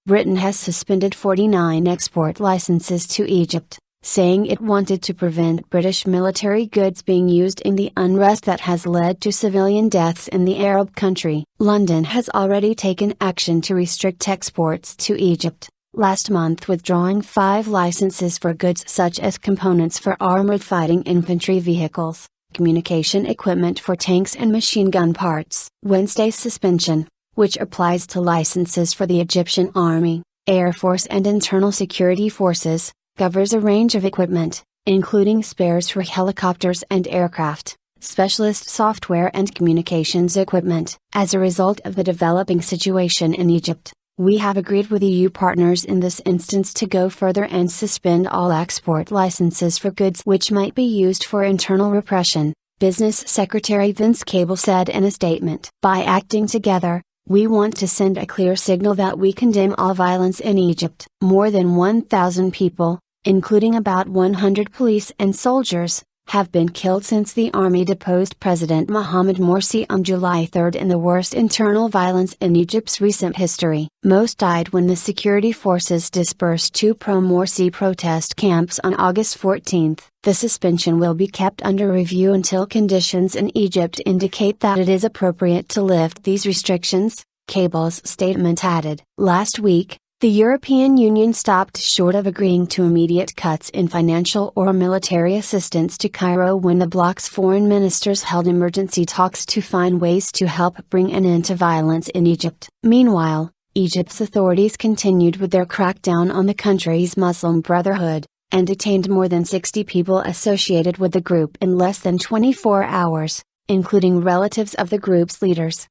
Britain has suspended 49 export licenses to Egypt, saying it wanted to prevent British military goods being used in the unrest that has led to civilian deaths in the Arab country. London has already taken action to restrict exports to Egypt, last month withdrawing 5 licenses for goods such as components for armored fighting infantry vehicles, communication equipment for tanks and machine gun parts. Wednesday's suspension, which applies to licenses for the Egyptian Army, Air Force and Internal Security Forces, covers a range of equipment, including spares for helicopters and aircraft, specialist software and communications equipment. As a result of the developing situation in Egypt, we have agreed with EU partners in this instance to go further and suspend all export licenses for goods which might be used for internal repression, Business Secretary Vince Cable said in a statement. By acting together, we want to send a clear signal that we condemn all violence in Egypt. More than 1,000 people, including about 100 police and soldiers, have been killed since the army deposed President Mohamed Morsi on July 3 in the worst internal violence in Egypt's recent history. Most died when the security forces dispersed 2 pro-Morsi protest camps on August 14. The suspension will be kept under review until conditions in Egypt indicate that it is appropriate to lift these restrictions, Cable's statement added. Last week, the European Union stopped short of agreeing to immediate cuts in financial or military assistance to Cairo when the bloc's foreign ministers held emergency talks to find ways to help bring an end to violence in Egypt. Meanwhile, Egypt's authorities continued with their crackdown on the country's Muslim Brotherhood, and detained more than 60 people associated with the group in less than 24 hours, including relatives of the group's leaders.